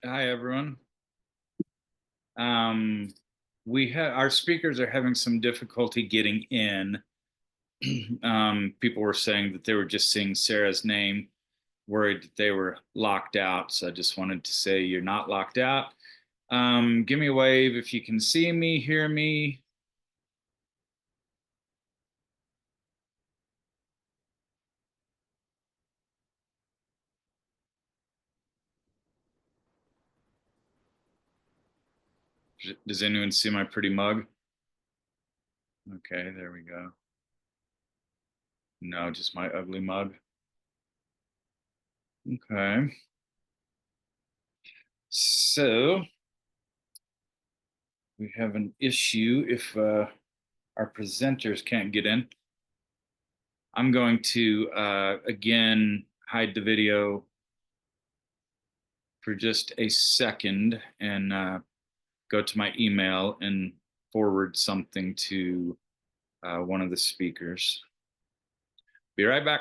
Hi, everyone. Um, we have our speakers are having some difficulty getting in. People were saying that they were just seeing Sarah's name, worried that they were locked out. So I just wanted to say you're not locked out. Give me a wave if you can see me, hear me. Does anyone see my pretty mug? Okay, there we go. No, just my ugly mug. Okay. So we have an issue if our presenters can't get in. I'm going to again hide the video for just a second and go to my email and forward something to one of the speakers. Be right back.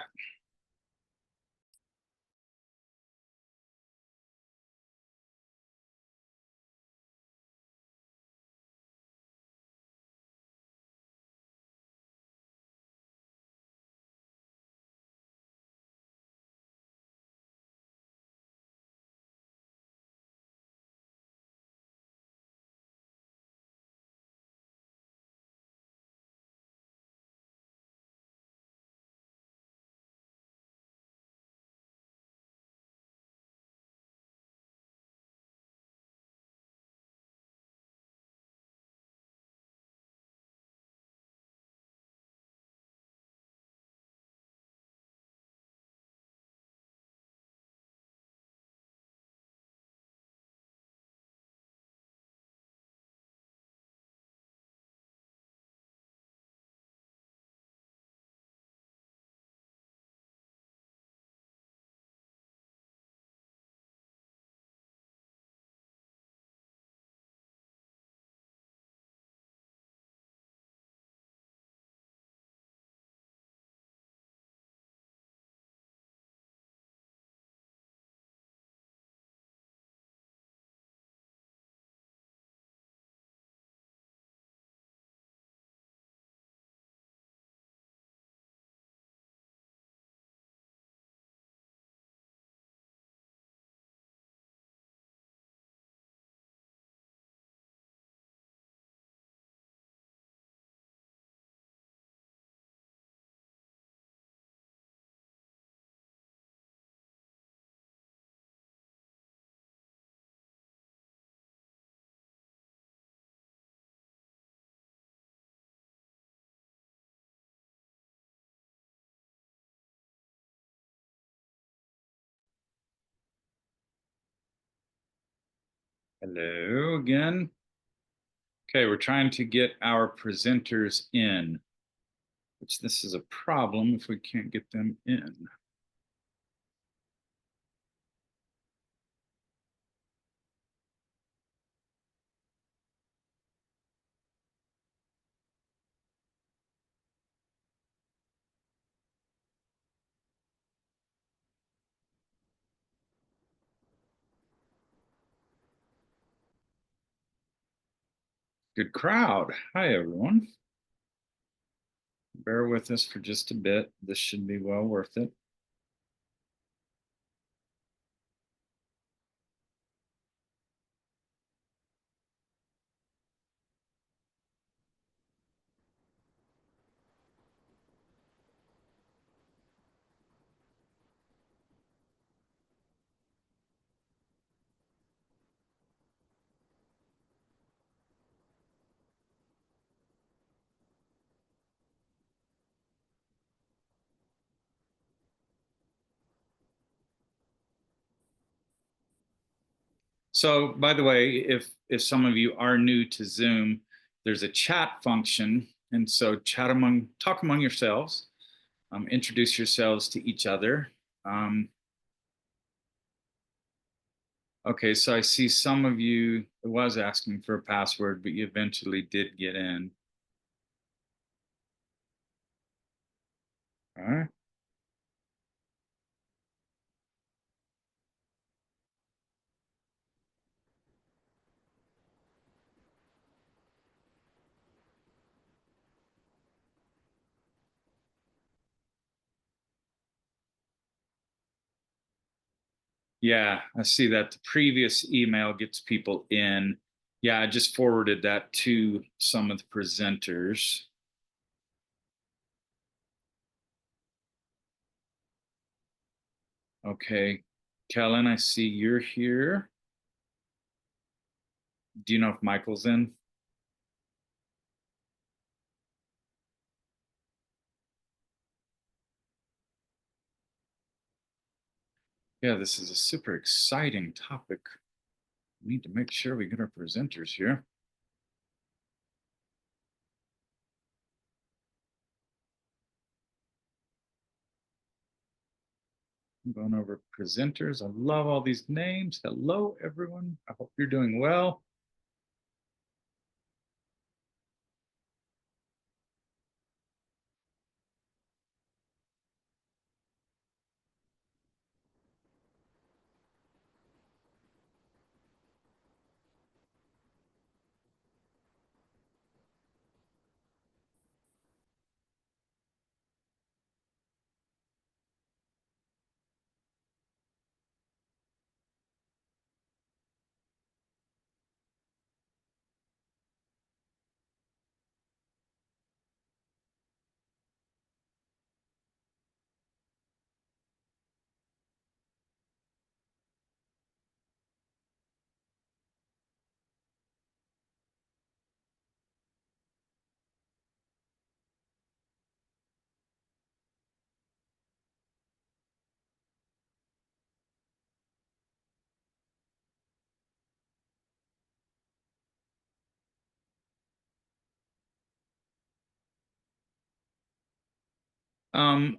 Hello again. Okay, we're trying to get our presenters in, which this is a problem if we can't get them in. Good crowd. Hi, everyone. Bear with us for just a bit. This should be well worth it. So, by the way, if some of you are new to Zoom, there's a chat function, and so talk among yourselves, introduce yourselves to each other. Um, okay, so I see some of you was asking for a password, but you eventually did get in. All right. Yeah, I see that the previous email gets people in. Yeah, I just forwarded that to some of the presenters. Okay. Kellen, I see you're here. Do you know if Michael's in? Yeah, this is a super exciting topic. We need to make sure we get our presenters here. I'm going over presenters. I love all these names. Hello, everyone. I hope you're doing well. Um,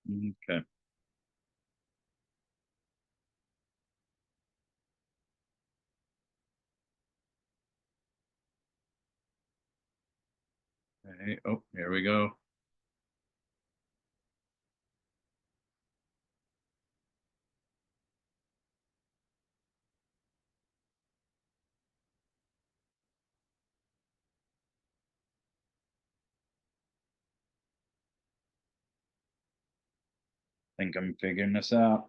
okay. Okay. Oh, here we go. Think I'm figuring this out.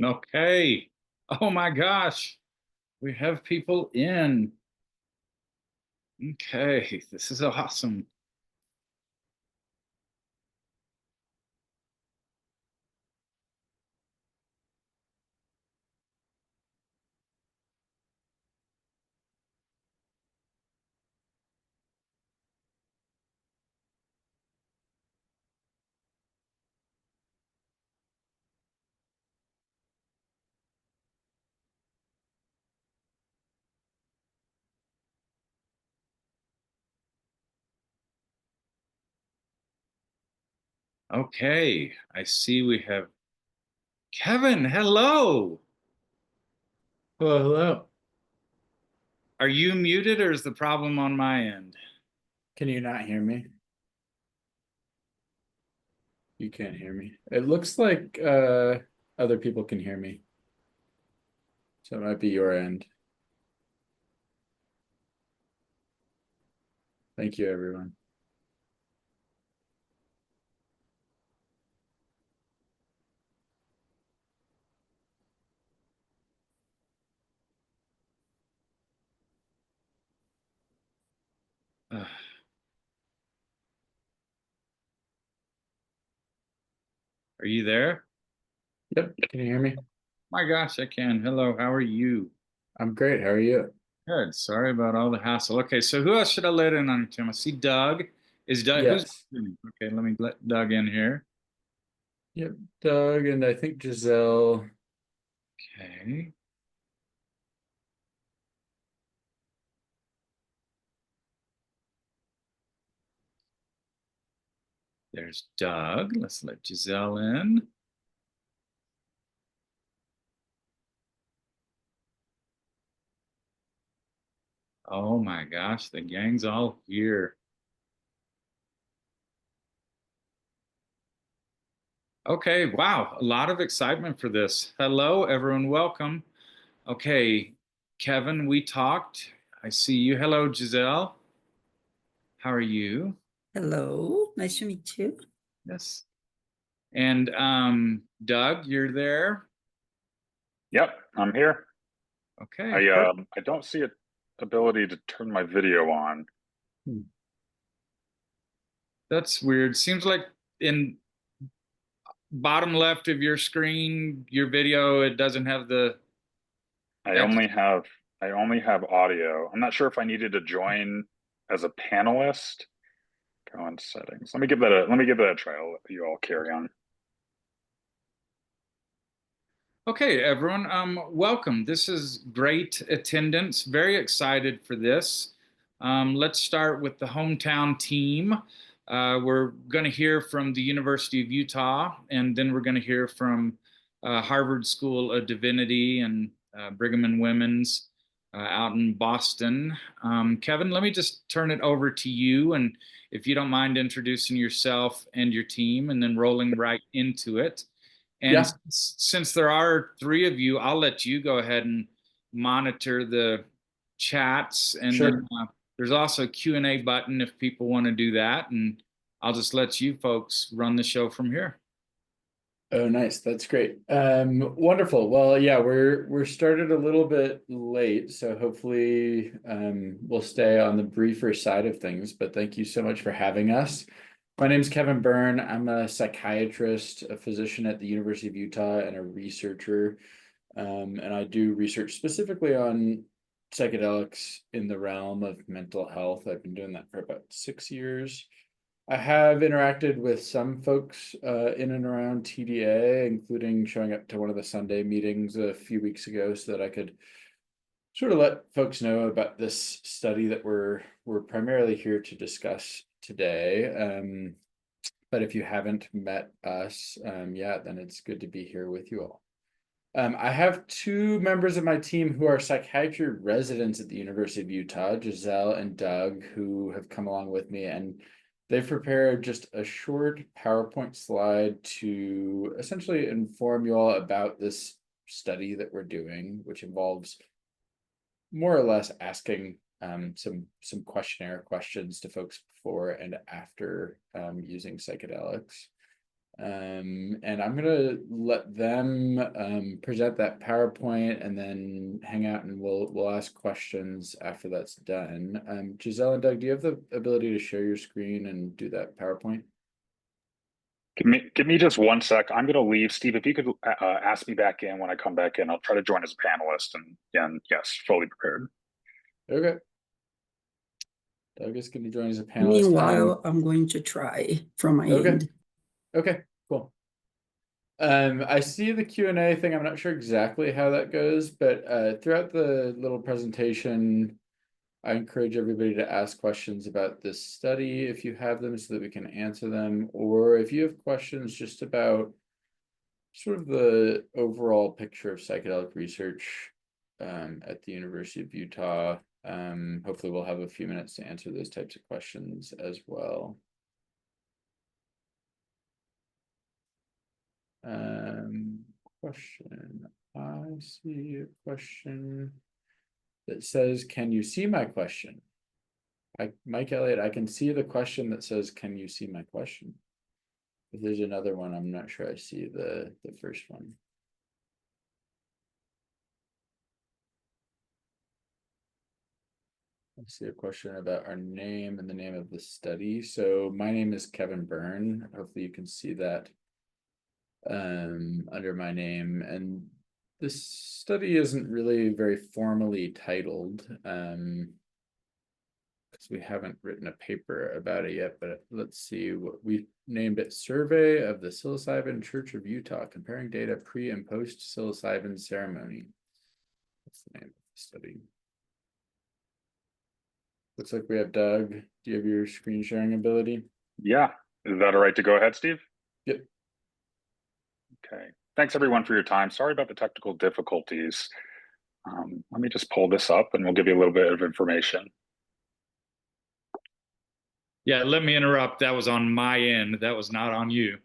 Okay. Oh my gosh. We have people in. Okay. This is awesome. Okay, I see we have Kevin. Hello. Hello, hello. Are you muted or is the problem on my end? Can you not hear me? You can't hear me. It looks like other people can hear me. So it might be your end. Thank you, everyone. Ugh. Are you there? Yep, can you hear me? My gosh, I can. Hello, how are you? I'm great. How are you? Good. Sorry about all the hassle. Okay, so who else should I let in on the team? I see Doug. Is Doug who's Yes. okay? Let me let Doug in here. Yep, Doug and I think Giselle. Okay. There's Doug. Let's let Giselle in. Oh my gosh, the gang's all here. Okay, wow, a lot of excitement for this. Hello, everyone, welcome. Okay, Kevin, we talked. I see you. Hello, Giselle. How are you? Hello, nice to meet you. Yes. And Doug, you're there. Yep, I'm here. Okay, I don't see an ability to turn my video on. that's weird. Seems like in bottom left of your screen, your video, it doesn't have the I X. only have I only have audio. I'm not sure if I needed to join as a panelist. Go on settings. Let me give that a try. I'll let you all carry on. Okay, everyone, welcome. This is great attendance. Very excited for this. Let's start with the hometown team. We're going to hear from the University of Utah, and then we're going to hear from Harvard School of Divinity and Brigham and Women's out in Boston. Kevin, let me just turn it over to you, and if you don't mind introducing yourself and your team, and then rolling right into it. And Yeah, since there are three of you, I'll let you go ahead and monitor the chats. And then sure. there's also a Q&A button if people want to do that. And I'll just let you folks run the show from here. Oh, nice. That's great. Wonderful. Well, yeah, we're started a little bit late, so hopefully we'll stay on the briefer side of things, but thank you so much for having us. My name is Kevin Byrne. I'm a psychiatrist, a physician at the University of Utah, and a researcher. And I do research specifically on psychedelics in the realm of mental health. I've been doing that for about 6 years. I have interacted with some folks in and around TDA, including showing up to one of the Sunday meetings a few weeks ago so that I could sort of let folks know about this study that we're primarily here to discuss today. But if you haven't met us yet, then it's good to be here with you all. I have two members of my team who are psychiatry residents at the University of Utah, Giselle and Doug, who have come along with me, and they've prepared just a short PowerPoint slide to essentially inform you all about this study that we're doing, which involves more or less asking some questionnaire questions to folks before and after using psychedelics. And I'm gonna let them present that PowerPoint and then hang out and we'll ask questions after that's done. Giselle and Doug, do you have the ability to share your screen and do that PowerPoint? Give me just one sec. I'm going to leave. Steve, if you could ask me back in when I come back in, I'll try to join as a panelist. And yes, fully prepared. Okay. Doug is gonna join as a panelist. Meanwhile, I'm going to try from my Okay. end. Okay, cool. I see the Q&A thing. I'm not sure exactly how that goes, but throughout the little presentation, I encourage everybody to ask questions about this study if you have them so that we can answer them, or if you have questions just about sort of the overall picture of psychedelic research at the University of Utah. Hopefully we'll have a few minutes to answer those types of questions as well. Question. I see a question that says, can you see my question? Mike Elliott, I can see the question that says, can you see my question? If there's another one, I'm not sure I see the first one. I see a question about our name and the name of the study. So my name is Kevin Byrne. Hopefully you can see that under my name. And this study isn't really very formally titled, because we haven't written a paper about it yet, but let's see what we named it: Survey of the Psilocybin Church of Utah, comparing data pre and post psilocybin ceremony. That's the name of the study. Looks like we have Doug. Do you have your screen sharing ability? Yeah. Is that all right to go ahead, Steve? Yep. Okay. Thanks everyone for your time. Sorry about the technical difficulties. Let me just pull this up and we'll give you a little bit of information. Yeah, let me interrupt. That was on my end. That was not on you.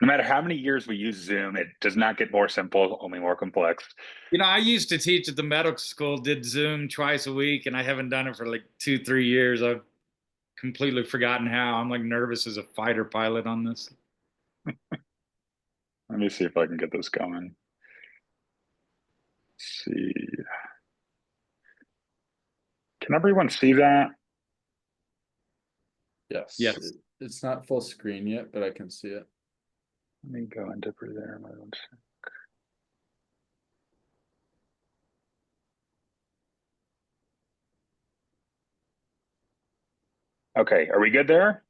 No matter how many years we use Zoom, it does not get more simple, only more complex. You know, I used to teach at the medical school, did Zoom twice a week, and I haven't done it for like 2-3 years. I've completely forgotten how. I'm like nervous as a fighter pilot on this. Let me see if I can get this going. Let's see. Can everyone see that? Yes. Yes. It's not full screen yet, but I can see it. Let me go into there mode. Okay, are we good there?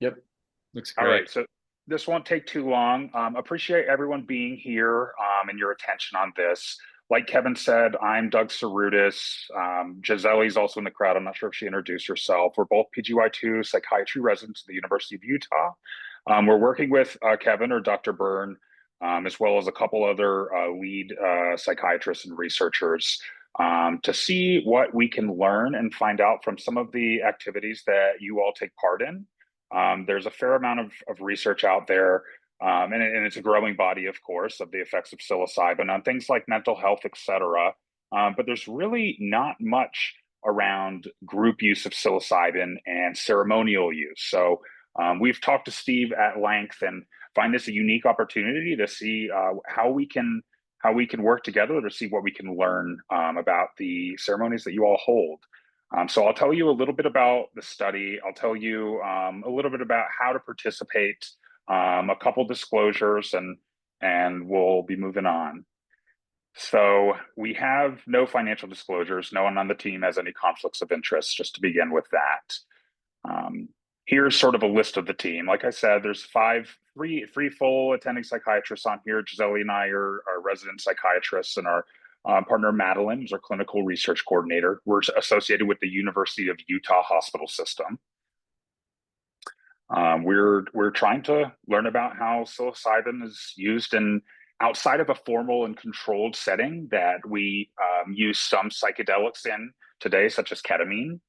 Yep. Looks All great. right, so this won't take too long. Appreciate everyone being here and your attention on this. Like Kevin said, I'm Doug Cerudis. Giselle's also in the crowd. I'm not sure if she introduced herself. We're both PGY2 psychiatry residents at the University of Utah. We're working with Kevin or Dr. Byrne, as well as a couple other lead psychiatrists and researchers to see what we can learn and find out from some of the activities that you all take part in. There's a fair amount of research out there, and it's a growing body, of course, of the effects of psilocybin on things like mental health, et cetera. But there's really not much around group use of psilocybin and ceremonial use. So we've talked to Steve at length and find this a unique opportunity to see how we can work together to see what we can learn about the ceremonies that you all hold. So I'll tell you a little bit about the study. I'll tell you a little bit about how to participate, a couple disclosures, and we'll be moving on. So we have no financial disclosures. No one on the team has any conflicts of interest, just to begin with that. Here's sort of a list of the team. Like I said, there's three full attending psychiatrists on here. Giselle and I are resident psychiatrists, and our partner Madeline is our clinical research coordinator. We're associated with the University of Utah Hospital System. We're trying to learn about how psilocybin is used in outside of a formal and controlled setting that we use some psychedelics in today, such as ketamine.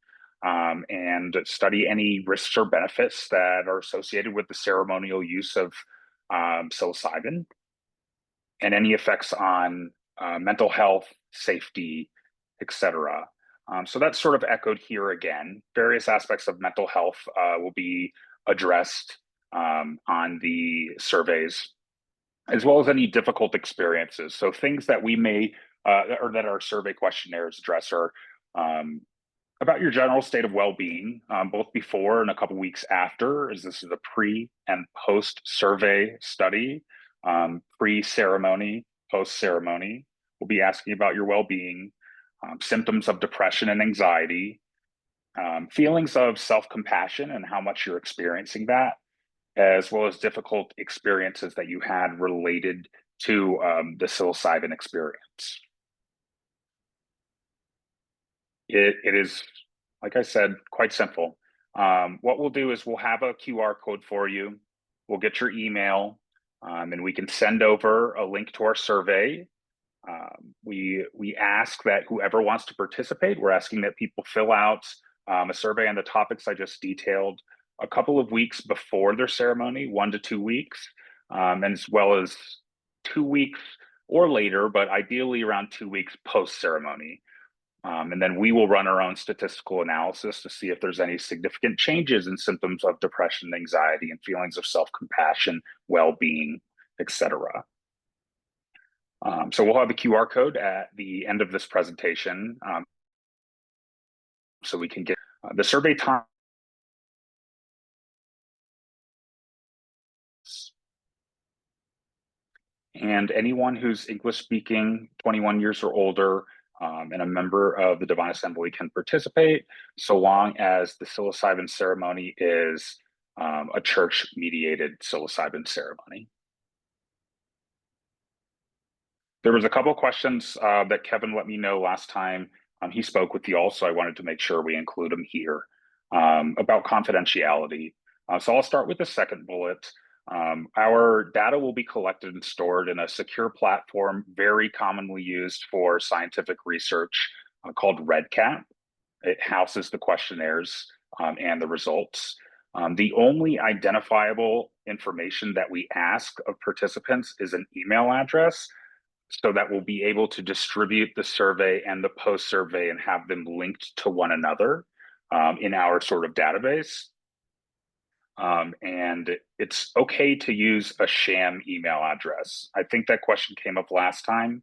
And study any risks or benefits that are associated with the ceremonial use of psilocybin and any effects on mental health, safety, etc. So that's sort of echoed here again. Various aspects of mental health will be addressed on the surveys, as well as any difficult experiences. So things that we may, or that our survey questionnaires address are about your general state of well-being, both before and a couple weeks after, as this is a pre and post survey study. Pre-ceremony, post-ceremony, we'll be asking about your well-being, symptoms of depression and anxiety, feelings of self-compassion and how much you're experiencing that, as well as difficult experiences that you had related to the psilocybin experience. It is, like I said, quite simple. What we'll do is we'll have a QR code for you. We'll get your email, and we can send over a link to our survey. We ask that whoever wants to participate, we're asking that people fill out a survey on the topics I just detailed a couple of weeks before their ceremony, 1 to 2 weeks, and as well as 2 weeks or later, but ideally around 2 weeks post ceremony. And then we will run our own statistical analysis to see if there's any significant changes in symptoms of depression, anxiety, and feelings of self-compassion, well-being, etc. So we'll have a QR code at the end of this presentation, so we can get the survey time. And anyone who's English speaking, 21 years or older, and a member of the Divine Assembly can participate, so long as the psilocybin ceremony is a church mediated psilocybin ceremony. There was a couple of questions that Kevin let me know last time he spoke with you all, so I wanted to make sure we include them here about confidentiality. So I'll start with the second bullet. Our data will be collected and stored in a secure platform very commonly used for scientific research called REDCap. It houses the questionnaires and the results. The only identifiable information that we ask of participants is an email address, so that we'll be able to distribute the survey and the post survey and have them linked to one another in our sort of database. And it's okay to use a sham email address. I think that question came up last time,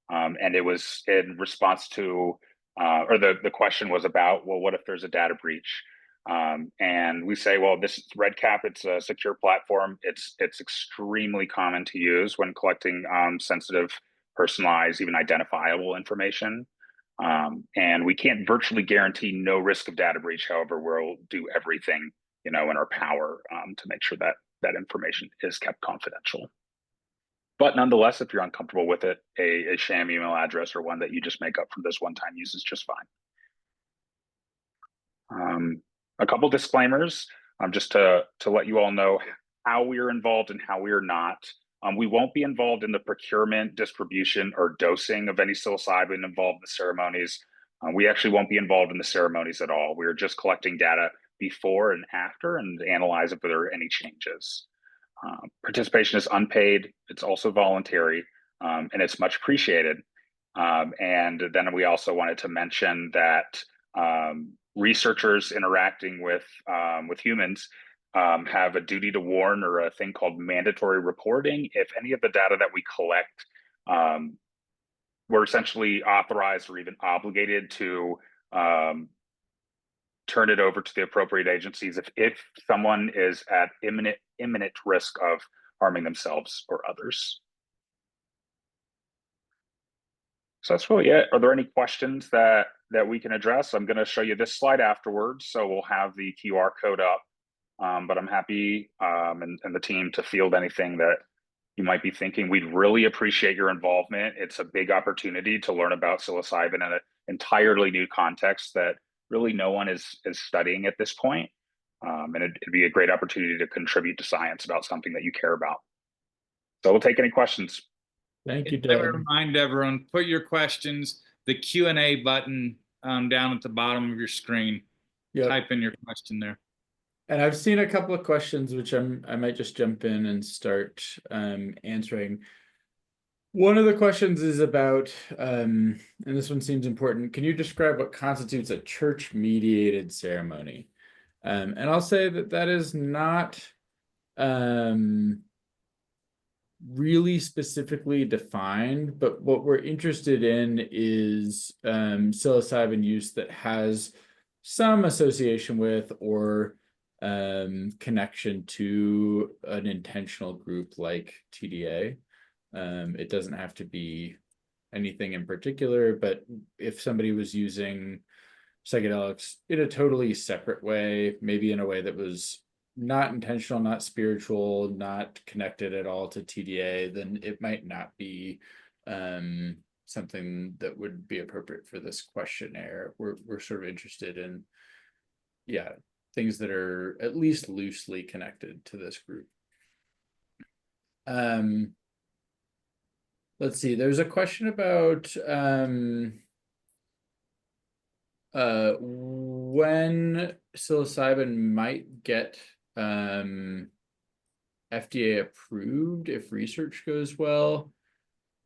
and it was in response to, or the question was about, well, what if there's a data breach? And we say, well, this is REDCap. It's a secure platform. It's extremely common to use when collecting sensitive, personalized, even identifiable information. And we can't virtually guarantee no risk of data breach. However, we'll do everything in our power to make sure that that information is kept confidential. But nonetheless, if you're uncomfortable with it, a sham email address or one that you just make up for this one-time use is just fine. A couple disclaimers, just to let you all know how we are involved and how we are not. We won't be involved in the procurement, distribution, or dosing of any psilocybin involved in the ceremonies. We actually won't be involved in the ceremonies at all. We are just collecting data before and after and analyze if there are any changes. Participation is unpaid. It's also voluntary, and it's much appreciated. And then we also wanted to mention that researchers interacting with humans have a duty to warn, or a thing called mandatory reporting, if any of the data that we collect we're essentially authorized or even obligated to turn it over to the appropriate agencies if someone is at imminent risk of harming themselves or others. So that's really it. Are there any questions that we can address? I'm going to show you this slide afterwards, so we'll have the QR code up. But I'm happy and the team to field anything that you might be thinking. We'd really appreciate your involvement. It's a big opportunity to learn about psilocybin in an entirely new context that really no one is studying at this point. And it'd be a great opportunity to contribute to science about something that you care about. So we'll take any questions. Thank you, I would Doug. remind everyone, put your questions, the Q&A button down at the bottom of your screen. Yep. Type in your question there. And I've seen a couple of questions, which I might just jump in and start answering. One of the questions is about, and this one seems important, can you describe what constitutes a church-mediated ceremony? And I'll say that that is not really specifically defined, but what we're interested in is psilocybin use that has some association with or connection to an intentional group like TDA. It doesn't have to be anything in particular, but if somebody was using psychedelics in a totally separate way, maybe in a way that was not intentional, not spiritual, not connected at all to TDA, then it might not be something that would be appropriate for this questionnaire. We're sort of interested in, yeah, things that are at least loosely connected to this group. Let's see, there's a question about when psilocybin might get FDA approved if research goes well.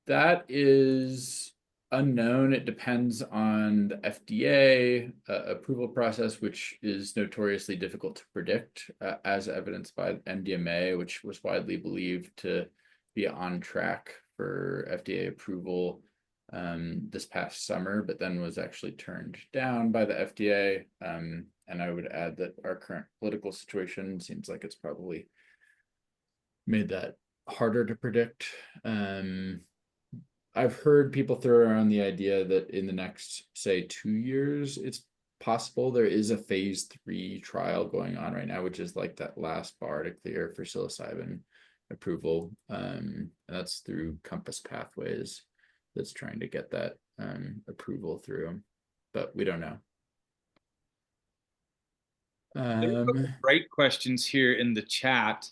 That is unknown. It depends on the FDA approval process, which is notoriously difficult to predict, as evidenced by MDMA, which was widely believed to be on track for FDA approval this past summer, but then was actually turned down by the FDA. And I would add that our current political situation seems like it's probably made that harder to predict. I've heard people throw around the idea that in the next, say, 2 years, it's possible there is a phase 3 trial going on right now, which is like that last bar to clear for psilocybin approval. And that's through Compass Pathways that's trying to get that approval through, but we don't know. There are great questions here in the chat.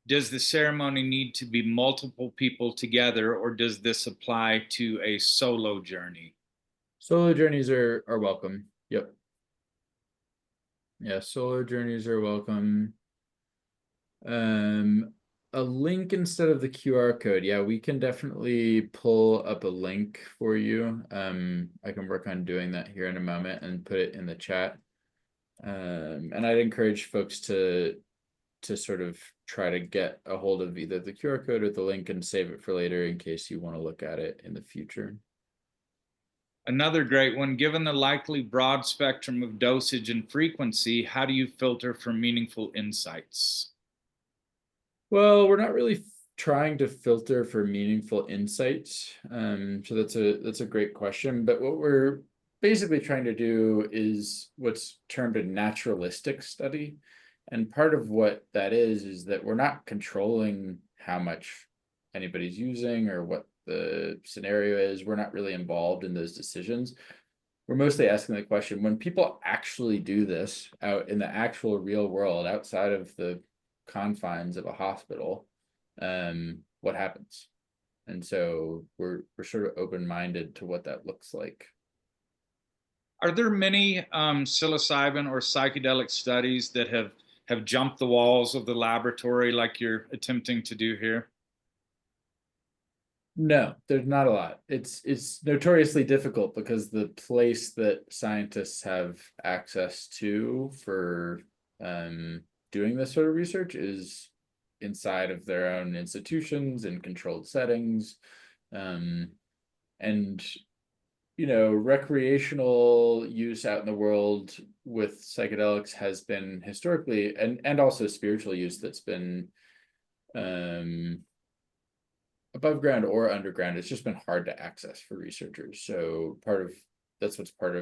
Does the ceremony need to be multiple people together, or does this apply to a solo journey? Solo journeys are welcome. Yep. Yeah, solo journeys are welcome. A link instead of the QR code. Yeah, we can definitely pull up a link for you. I can work on doing that here in a moment and put it in the chat. And I'd encourage folks to sort of try to get a hold of either the QR code or the link and save it for later in case you want to look at it in the future. Another great one, given the likely broad spectrum of dosage and frequency, how do you filter for meaningful insights? Well, we're not really trying to filter for meaningful insights. So that's a great question. But what we're basically trying to do is what's termed a naturalistic study. And part of what that is that we're not controlling how much anybody's using or what the scenario is. We're not really involved in those decisions. We're mostly asking the question, when people actually do this out in the actual real world, outside of the confines of a hospital, what happens? And so we're sort of open-minded to what that looks like. Are there many psilocybin or psychedelic studies that have jumped the walls of the laboratory like you're attempting to do here? No, there's not a lot. It's notoriously difficult because the place that scientists have access to for doing this sort of research is inside of their own institutions in controlled settings. And you know, recreational use out in the world with psychedelics has been historically, and also spiritual use that's been above ground or underground. It's just been hard to access for researchers. So that's part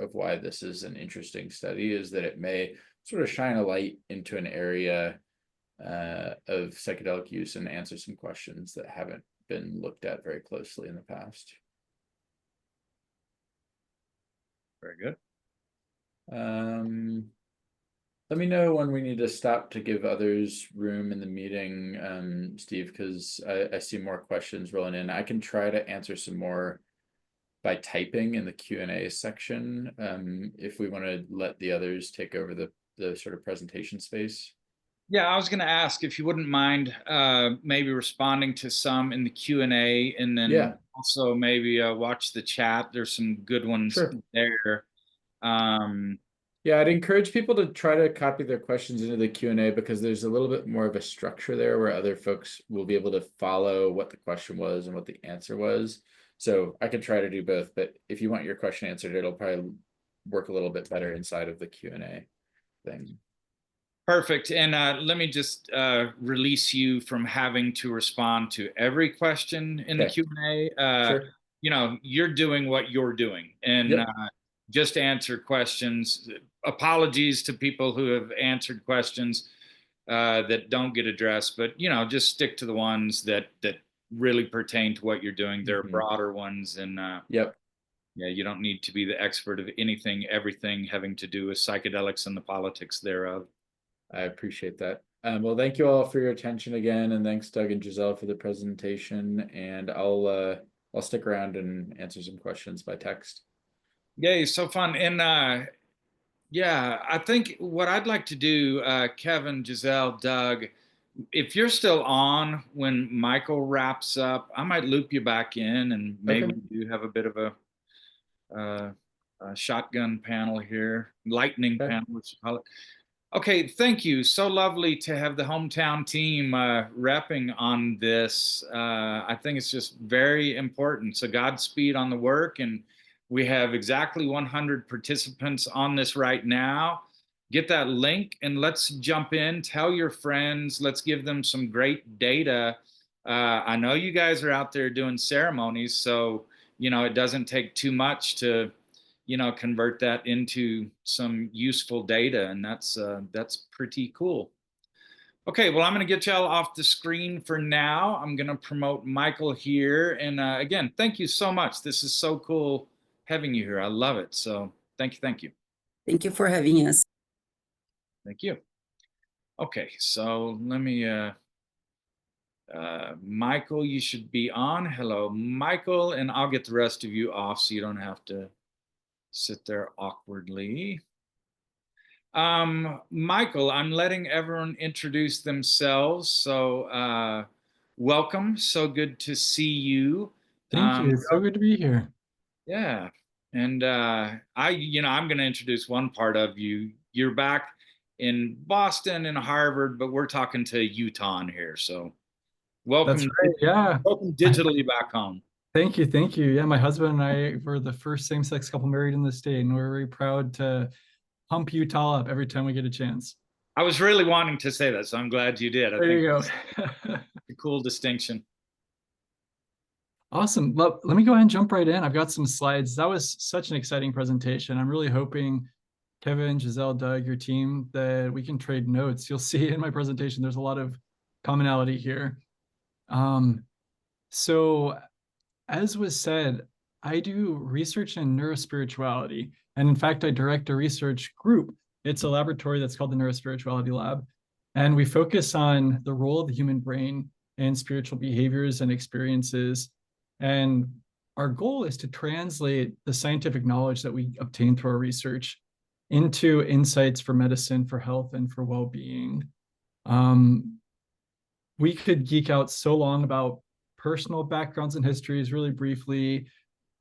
of why this is an interesting study, is that it may sort of shine a light into an area of psychedelic use and answer some questions that haven't been looked at very closely in the past. Very good. Let me know when we need to stop to give others room in the meeting, Steve, because I see more questions rolling in. I can try to answer some more by typing in the Q&A section, if we want to let the others take over the sort of presentation space. Yeah, I was going to ask if you wouldn't mind maybe responding to some in the Q&A, and then also maybe watch the chat. There's some good ones there. Yeah, I'd encourage people to try to copy their questions into the Q&A, because there's a little bit more of a structure there where other folks will be able to follow what the question was and what the answer was. So I could try to do both, but if you want your question answered, it'll probably work a little bit better inside of the Q&A thing. Perfect. And let me just release you from having to respond to every question in the Q&A. Sure. You know, you're doing what you're doing, and just answer questions. Apologies to people who have answered questions that don't get addressed, but you know, just stick to the ones that really pertain to what you're doing. There are Mhm. broader ones, and Yep. yeah, you don't need to be the expert of anything, everything having to do with psychedelics and the politics thereof. I appreciate that. Well, thank you all for your attention again, and thanks Doug and Giselle for the presentation. And I'll stick around and answer some questions by text. Yay, so fun. And yeah, I think what I'd like to do, Kevin, Giselle, Doug, if you're still on when Michael wraps up, I might loop you back in, and maybe Okay. you have a bit of a shotgun panel here, lightning Okay. panel, what you call it. Okay, thank you. So lovely to have the hometown team repping on this. I think it's just very important. So Godspeed on the work, and we have exactly 100 participants on this right now. Get that link and let's jump in. Tell your friends. Let's give them some great data. I know you guys are out there doing ceremonies, so it doesn't take too much to convert that into some useful data, and that's pretty cool. Okay, well, I'm going to get y'all off the screen for now. I'm going to promote Michael here, and again, thank you so much. This is so cool having you here. I love it. So thank you, thank you, Thank you for having us. thank you. Okay, so let me. Michael, you should be on. Hello, Michael, and I'll get the rest of you off so you don't have to sit there awkwardly. Michael, I'm letting everyone introduce themselves. So, welcome. So good to see you. Thank you. It's so good to be here. Yeah. And I'm going to introduce one part of you. You're back in Boston and Harvard, but we're talking to Utah here. So, welcome. That's right. Yeah. Welcome digitally back home. Thank you. Thank you. Yeah, my husband and I were the first same-sex couple married in the state, and we're very proud to pump Utah up every time we get a chance. I was really wanting to say that, so I'm glad you did. I There think you go. a cool distinction. Awesome. Well, let me go ahead and jump right in. I've got some slides. That was such an exciting presentation. I'm really hoping, Kevin, Giselle, Doug, your team, that we can trade notes. You'll see in my presentation, there's a lot of commonality here. So as was said, I do research in neurospirituality. And in fact, I direct a research group. It's a laboratory that's called the Neurospirituality Lab. And we focus on the role of the human brain in spiritual behaviors and experiences. And our goal is to translate the scientific knowledge that we obtain through our research into insights for medicine, for health, and for well-being. We could geek out so long about personal backgrounds and histories. Really briefly,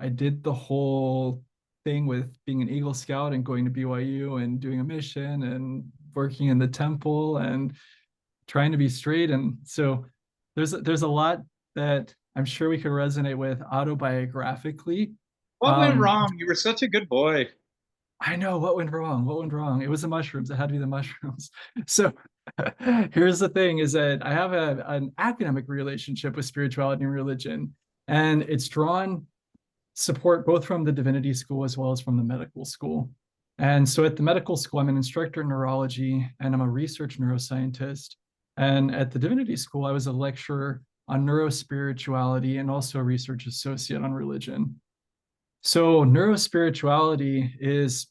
I did the whole thing with being an Eagle Scout and going to BYU and doing a mission and working in the temple and trying to be straight. And so there's a lot that I'm sure we could resonate with autobiographically. What went wrong? You were such a good boy. I know what went wrong. What went wrong? It was the mushrooms. It had to be the mushrooms. So here's the thing: is that I have an academic relationship with spirituality and religion, and it's drawn support both from the divinity school as well as from the medical school. And so at the medical school, I'm an instructor in neurology, and I'm a research neuroscientist. And at the divinity school, I was a lecturer on neurospirituality and also a research associate on religion. So neurospirituality is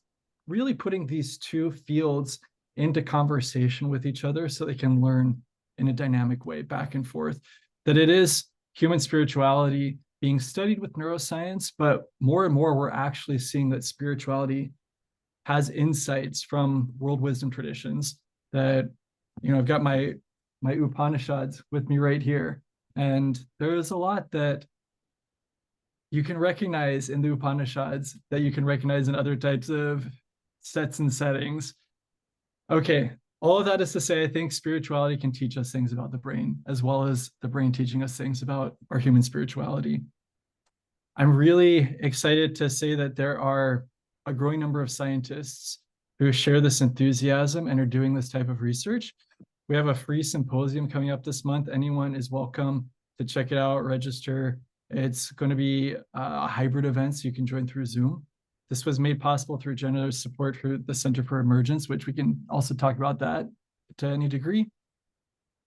really putting these two fields into conversation with each other so they can learn in a dynamic way back and forth. That it is human spirituality being studied with neuroscience, but more and more we're actually seeing that spirituality has insights from world wisdom traditions. That, I've got my Upanishads with me right here, and there's a lot that you can recognize in the Upanishads that you can recognize in other types of sets and settings. Okay, all of that is to say, I think spirituality can teach us things about the brain, as well as the brain teaching us things about our human spirituality. I'm really excited to say that there are a growing number of scientists who share this enthusiasm and are doing this type of research. We have a free symposium coming up this month. Anyone is welcome to check it out, register. It's going to be a hybrid event, so you can join through Zoom. This was made possible through generous support for the Center for Emergence, which we can also talk about that to any degree.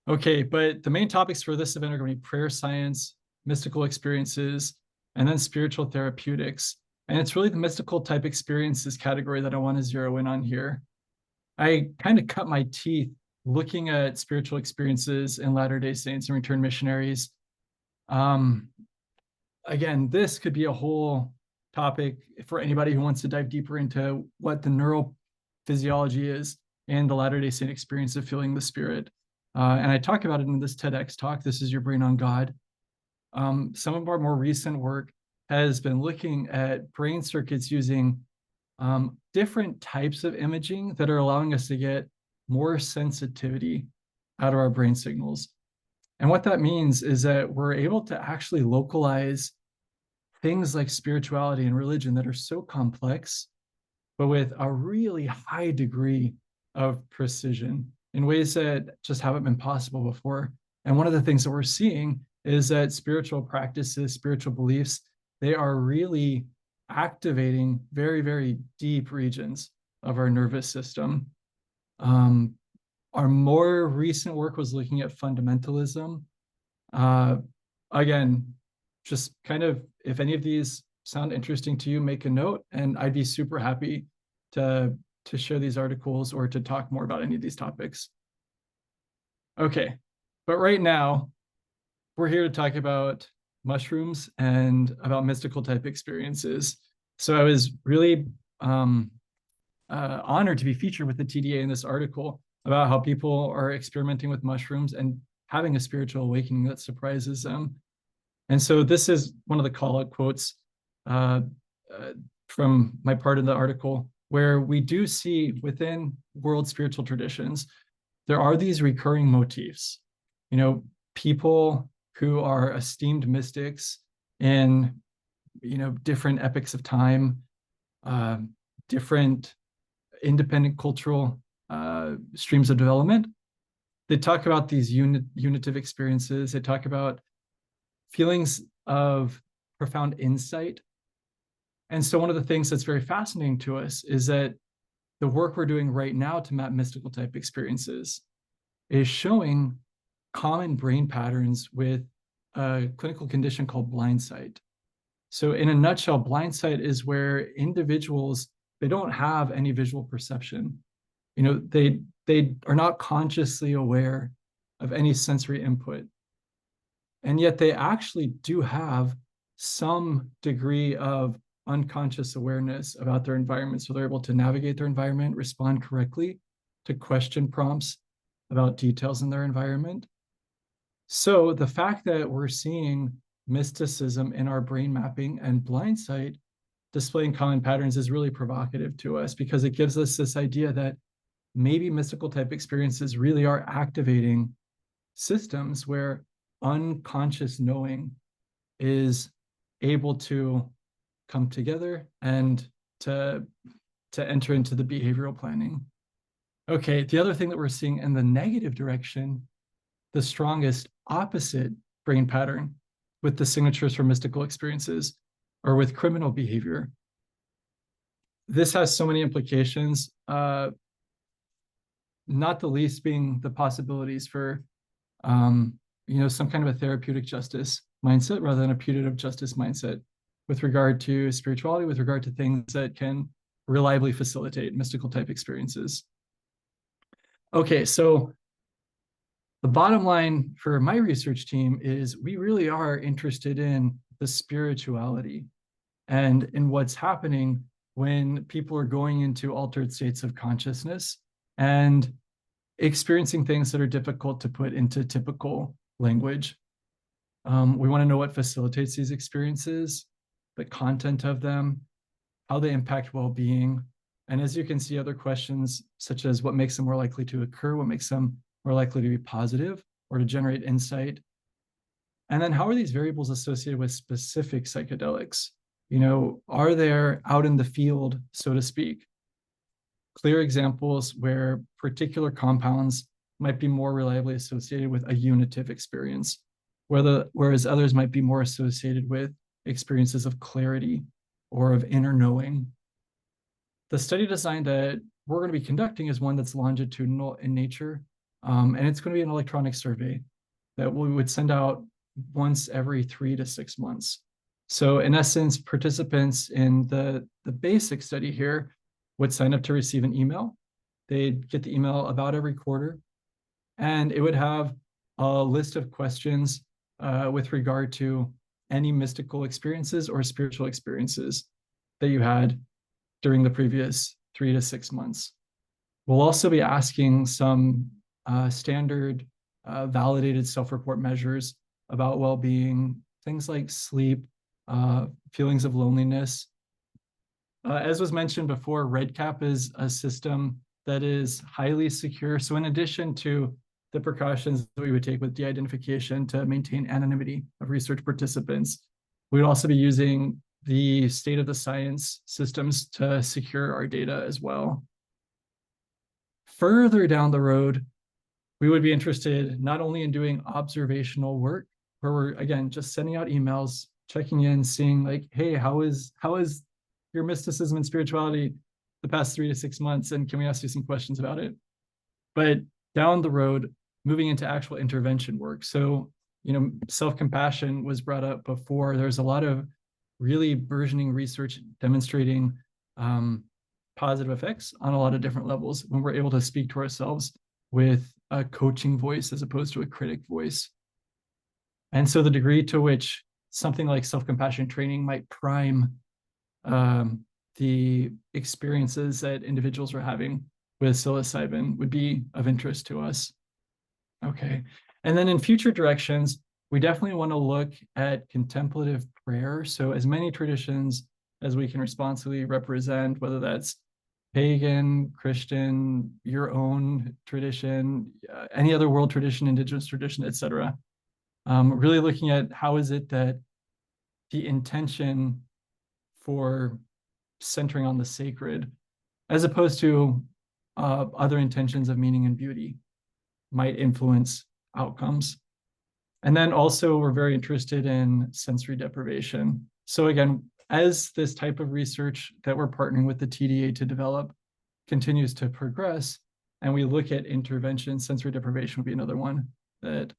Okay, but the main topics for this event are going to be prayer science, mystical experiences, and then spiritual therapeutics. And it's really the mystical type experiences category that I want to zero in on here. I kind of cut my teeth looking at spiritual experiences in Latter-day Saints and returned missionaries. Again, this could be a whole topic for anybody who wants to dive deeper into what the neurophysiology is and the Latter-day Saint experience of feeling the spirit. And I talk about it in this TEDx talk, This Is Your Brain on God. Some of our more recent work has been looking at brain circuits using different types of imaging that are allowing us to get more sensitivity out of our brain signals. And what that means is that we're able to actually localize things like spirituality and religion that are so complex, but with a really high degree of precision in ways that just haven't been possible before. And one of the things that we're seeing is that spiritual practices, spiritual beliefs, they are really activating very, very deep regions of our nervous system. Our more recent work was looking at fundamentalism. Again, just kind of, if any of these sound interesting to you, make a note, and I'd be super happy to share these articles or to talk more about any of these topics. Okay, but right now, we're here to talk about mushrooms and about mystical type experiences. So I was really honored to be featured with the TDA in this article about how people are experimenting with mushrooms and having a spiritual awakening that surprises them. And so this is one of the call-out quotes from my part of the article, where we do see within world spiritual traditions, there are these recurring motifs. You know, people who are esteemed mystics in, different epochs of time, different independent cultural streams of development. They talk about these unitive experiences. They talk about feelings of profound insight. And so one of the things that's very fascinating to us is that the work we're doing right now to map mystical type experiences is showing common brain patterns with a clinical condition called blind sight. So in a nutshell, blind sight is where individuals, they don't have any visual perception. They are not consciously aware of any sensory input. And yet they actually do have some degree of unconscious awareness about their environment. So they're able to navigate their environment, respond correctly to question prompts about details in their environment. So the fact that we're seeing mysticism in our brain mapping and blind sight displaying common patterns is really provocative to us, because it gives us this idea that maybe mystical type experiences really are activating systems where unconscious knowing is able to come together and to enter into the behavioral planning. Okay, the other thing that we're seeing in the negative direction, the strongest opposite brain pattern with the signatures for mystical experiences or with criminal behavior. This has so many implications, not the least being the possibilities for some kind of a therapeutic justice mindset rather than a putative justice mindset with regard to spirituality, with regard to things that can reliably facilitate mystical type experiences. Okay, so the bottom line for my research team is we really are interested in the spirituality and in what's happening when people are going into altered states of consciousness and experiencing things that are difficult to put into typical language. We want to know what facilitates these experiences, the content of them, how they impact well-being. And as you can see, other questions such as what makes them more likely to occur, what makes them more likely to be positive or to generate insight. And then how are these variables associated with specific psychedelics? Are there out in the field, so to speak, clear examples where particular compounds might be more reliably associated with a unitive experience, whereas others might be more associated with experiences of clarity or of inner knowing. The study design that we're going to be conducting is one that's longitudinal in nature, and it's going to be an electronic survey that we would send out once every 3 to 6 months. So in essence, participants in the basic study here would sign up to receive an email. They'd get the email about every quarter, and it would have a list of questions with regard to any mystical experiences or spiritual experiences that you had during the previous 3 to 6 months. We'll also be asking some standard validated self-report measures about well-being, things like sleep, feelings of loneliness. As was mentioned before, REDCap is a system that is highly secure. So in addition to the precautions that we would take with de-identification to maintain anonymity of research participants, we would also be using the state of the science systems to secure our data as well. Further down the road, we would be interested not only in doing observational work, where we're, again, just sending out emails, checking in, seeing like, hey, how is your mysticism and spirituality the past 3 to 6 months? And can we ask you some questions about it? But down the road, moving into actual intervention work. So, self-compassion was brought up before. There's a lot of really burgeoning research demonstrating positive effects on a lot of different levels when we're able to speak to ourselves with a coaching voice as opposed to a critic voice. And so the degree to which something like self-compassion training might prime the experiences that individuals are having with psilocybin would be of interest to us. Okay. And then in future directions, we definitely want to look at contemplative prayer. So as many traditions as we can responsibly represent, whether that's pagan, Christian, your own tradition, any other world tradition, indigenous tradition, etc. Really looking at how is it that the intention for centering on the sacred, as opposed to other intentions of meaning and beauty, might influence outcomes. And then also we're very interested in sensory deprivation. So again, as this type of research that we're partnering with the TDA to develop continues to progress, and we look at intervention, sensory deprivation would be another one that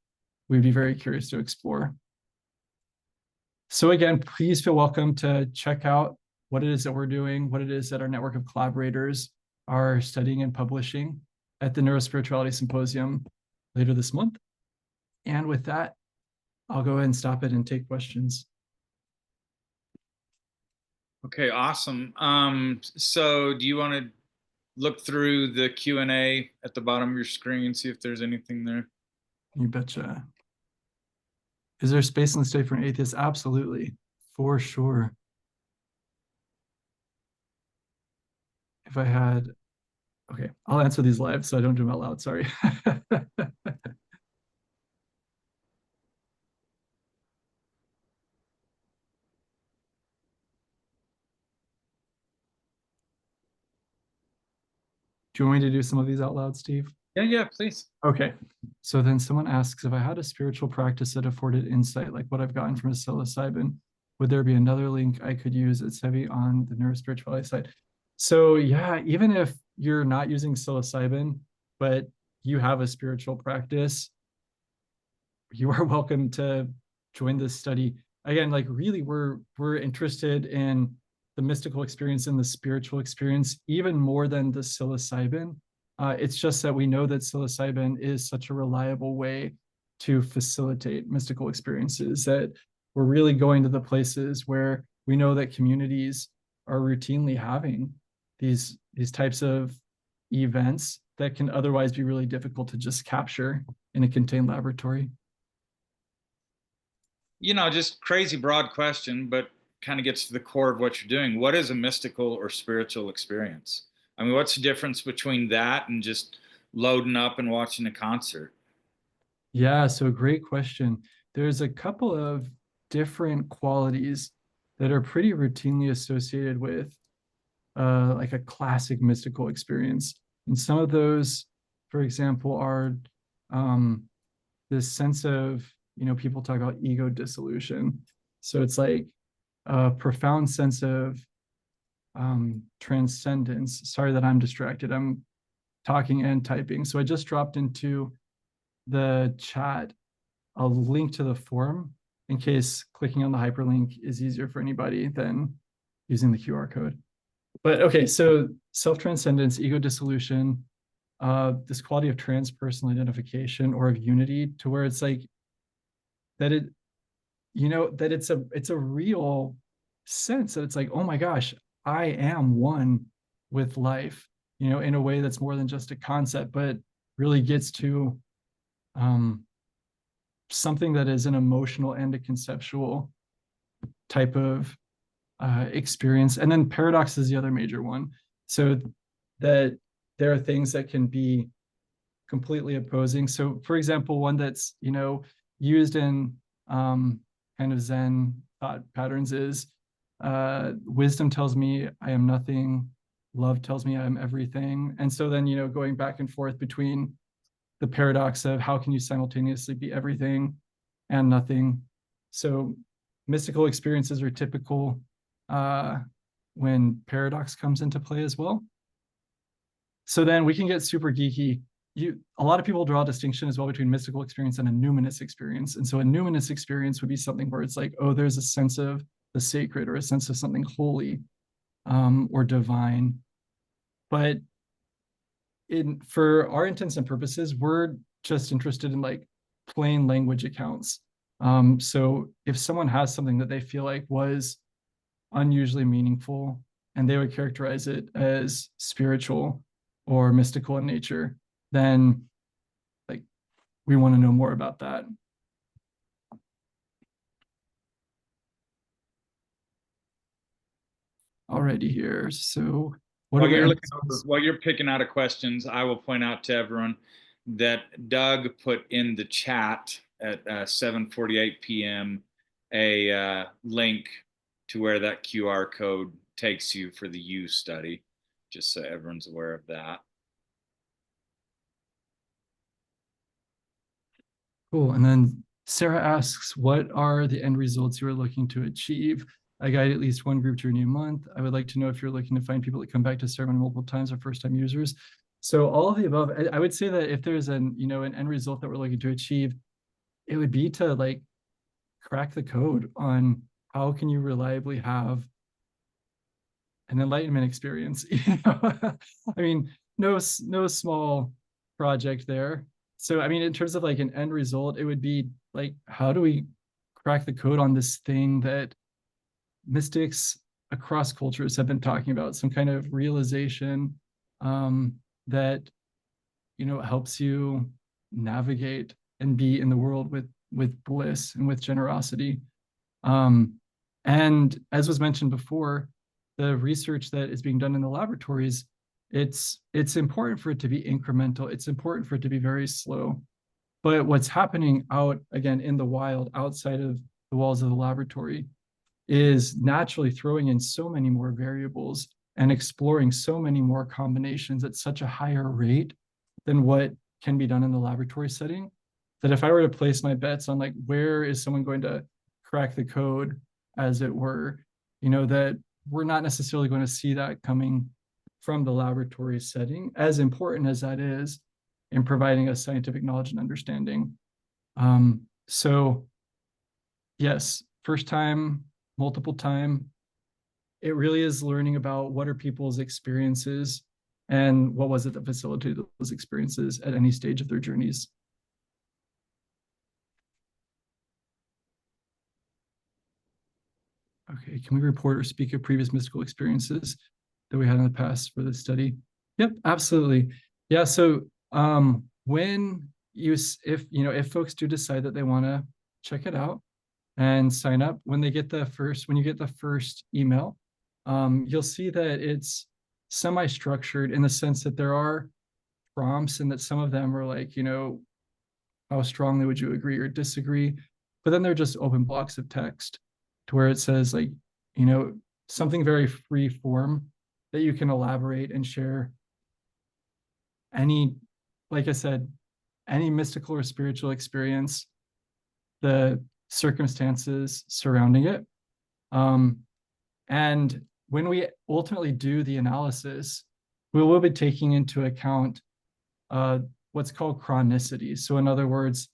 we'd be very curious to explore. So again, please feel welcome to check out what it is that we're doing, what it is that our network of collaborators are studying and publishing at the Neurospirituality Symposium later this month. And with that, I'll go ahead and stop it and take questions. Okay, awesome. So do you want to look through the Q&A at the bottom of your screen, see if there's anything there? You betcha. Is there space in the state for an atheist? Absolutely, for sure. If I had, okay, I'll answer these live so I don't do them out loud, sorry. Do you want me to do some of these out loud, Steve? Yeah, please. Okay. So then someone asks, if I had a spiritual practice that afforded insight, like what I've gotten from psilocybin, would there be another link I could use that's heavy on the neurospirituality side? So yeah, even if you're not using psilocybin, but you have a spiritual practice, you are welcome to join this study. Again, like really, we're interested in the mystical experience and the spiritual experience, even more than the psilocybin. It's just that we know that psilocybin is such a reliable way to facilitate mystical experiences, that we're really going to the places where we know that communities are routinely having these types of events that can otherwise be really difficult to just capture in a contained laboratory. Just crazy broad question, but kind of gets to the core of what you're doing. What is a mystical or spiritual experience? I mean, what's the difference between that and just loading up and watching a concert? Yeah, so great question. There's a couple of different qualities that are pretty routinely associated with like a classic mystical experience. And some of those, for example, are this sense of, people talk about ego dissolution. So it's like a profound sense of transcendence. Sorry that I'm distracted. I'm talking and typing. So I just dropped into the chat I'll link to the forum in case clicking on the hyperlink is easier for anybody than using the QR code. But okay, so self-transcendence, ego dissolution, this quality of transpersonal identification or of unity, to where it's like that it, that it's a real sense that it's like, oh my gosh, I am one with life, in a way that's more than just a concept, but really gets to something that is an emotional and a conceptual type of experience. And then paradox is the other major one. So that there are things that can be completely opposing. So for example, one that's, used in kind of Zen thought patterns is wisdom tells me I am nothing, love tells me I am everything. And so then, going back and forth between the paradox of how can you simultaneously be everything and nothing. So mystical experiences are typical when paradox comes into play as well. So then we can get super geeky. A lot of people draw a distinction as well between mystical experience and a numinous experience. And so a numinous experience would be something where it's like, oh, there's a sense of the sacred or a sense of something holy or divine. But for our intents and purposes, we're just interested in like plain language accounts. So if someone has something that they feel like was unusually meaningful and they would characterize it as spiritual or mystical in nature, then like we want to know more about that. Alrighty here. So what while you're picking out of questions, I will point out to everyone that Doug put in the chat at 7:48 p.m. a link to where that QR code takes you for the U study, just so everyone's aware of that. Cool. And then Sarah asks, what are the end results you are looking to achieve? I guide at least one group journey a month. I would like to know if you're looking to find people that come back to ceremony multiple times or first-time users. So all of the above. I would say that if there's an end result that we're looking to achieve, it would be to like crack the code on how can you reliably have an enlightenment experience. I mean, no small project there. So I mean, in terms of like an end result, it would be like, how do we crack the code on this thing that mystics across cultures have been talking about, some kind of realization that helps you navigate and be in the world with bliss and with generosity. And as was mentioned before, the research that is being done in the laboratories, it's important for it to be incremental. It's important for it to be very slow. But what's happening out again in the wild outside of the walls of the laboratory is naturally throwing in so many more variables and exploring so many more combinations at such a higher rate than what can be done in the laboratory setting, that if I were to place my bets on like, where is someone going to crack the code, as it were, that we're not necessarily going to see that coming from the laboratory setting, as important as that is in providing us scientific knowledge and understanding. So yes, first time, multiple time, it really is learning about what are people's experiences and what was it that facilitated those experiences at any stage of their journeys. Okay, can we report or speak of previous mystical experiences that we had in the past for this study? Yep, absolutely. Yeah, so when if folks do decide that they want to check it out and sign up, when you get the first email, you'll see that it's semi-structured in the sense that there are prompts and that some of them are like, how strongly would you agree or disagree? But then they're just open blocks of text to where it says like, something very free form that you can elaborate and share any, like I said, any mystical or spiritual experience, the circumstances surrounding it. And when we ultimately do the analysis, we will be taking into account what's called chronicity. So in other words,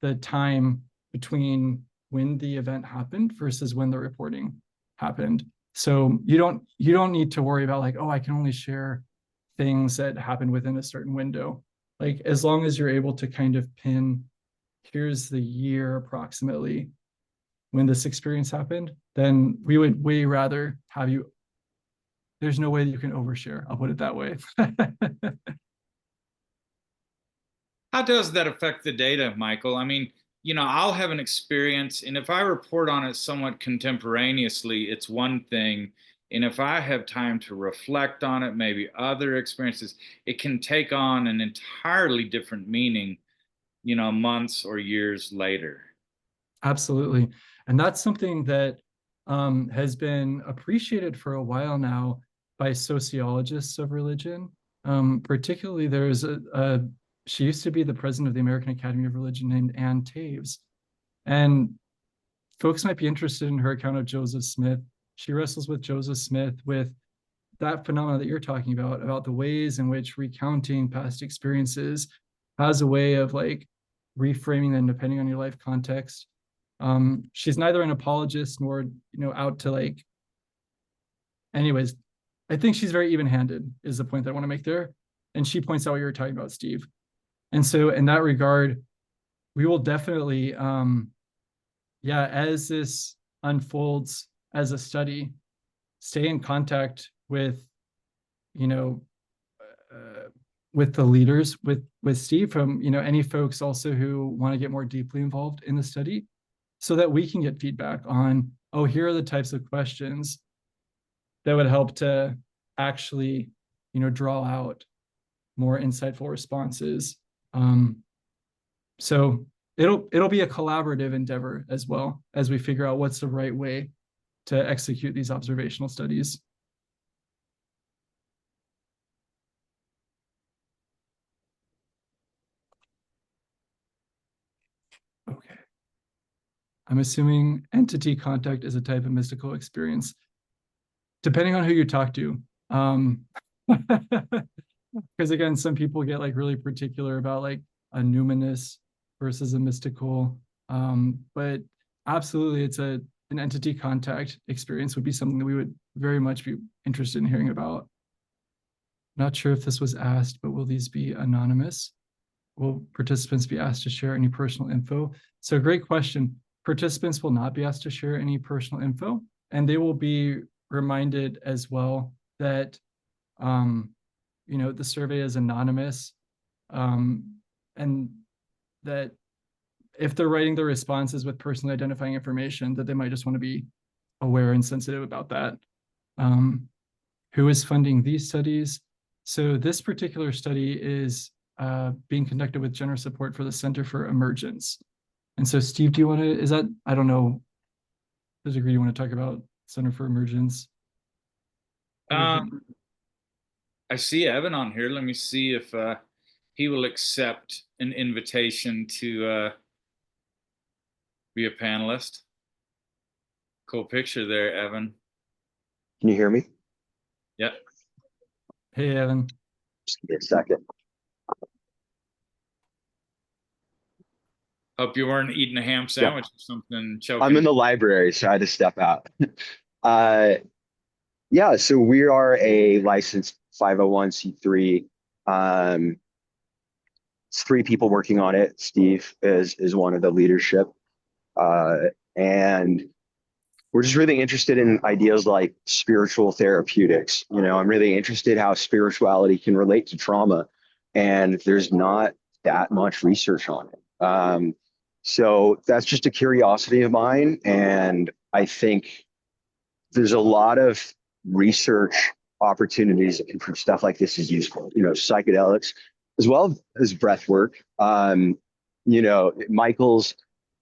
the time between when the event happened versus when the reporting happened. So you don't need to worry about like, oh, I can only share things that happened within a certain window. Like as long as you're able to kind of pin, here's the year approximately when this experience happened, then we would way rather have you. There's no way that you can overshare. I'll put it that way. How does that affect the data, Michael? I mean, I'll have an experience, and if I report on it somewhat contemporaneously, it's one thing. And if I have time to reflect on it, maybe other experiences, it can take on an entirely different meaning, months or years later. Absolutely. And that's something that has been appreciated for a while now by sociologists of religion. Particularly, there's she used to be the president of the American Academy of Religion named Ann Taves. And folks might be interested in her account of Joseph Smith. She wrestles with Joseph Smith with that phenomenon that you're talking about the ways in which recounting past experiences has a way of like reframing them depending on your life context. She's neither an apologist nor, out to like, anyways, I think she's very even-handed is the point that I want to make there. And she points out what you were talking about, Steve. And so in that regard, we will definitely, as this unfolds as a study, stay in contact with, with the leaders, with Steve, from, any folks also who want to get more deeply involved in the study, so that we can get feedback on, oh, here are the types of questions that would help to actually, draw out more insightful responses. So it'll be a collaborative endeavor as well as we figure out what's the right way to execute these observational studies. Okay. I'm assuming entity contact is a type of mystical experience. Depending on who you talk to. Because again, some people get like really particular about like a numinous versus a mystical. But absolutely, it's an entity contact experience would be something that we would very much be interested in hearing about. Not sure if this was asked, but will these be anonymous? Will participants be asked to share any personal info? So great question. Participants will not be asked to share any personal info, and they will be reminded as well that the survey is anonymous, and that if they're writing their responses with personally identifying information, that they might just want to be aware and sensitive about that. Who is funding these studies? So this particular study is being conducted with generous support for the Center for Emergence. And so Steve, do you want to, I don't know the degree you want to talk about Center for Emergence? I see Evan on here. Let me see if he will accept an invitation to be a panelist. Cool picture there, Evan. Can you hear me? Yep. Hey, Evan. Just give me a second. Hope you weren't eating a ham sandwich or something, choking. I'm in the library, so I had to step out. So we are a licensed 501c3. It's 3 people working on it. Steve is one of the leadership. And we're just really interested in ideas like spiritual therapeutics. I'm really interested how spirituality can relate to trauma, and there's not that much research on it. So that's just a curiosity of mine, and I think there's a lot of research opportunities for stuff like this is useful. Psychedelics as well as breath work. Michael's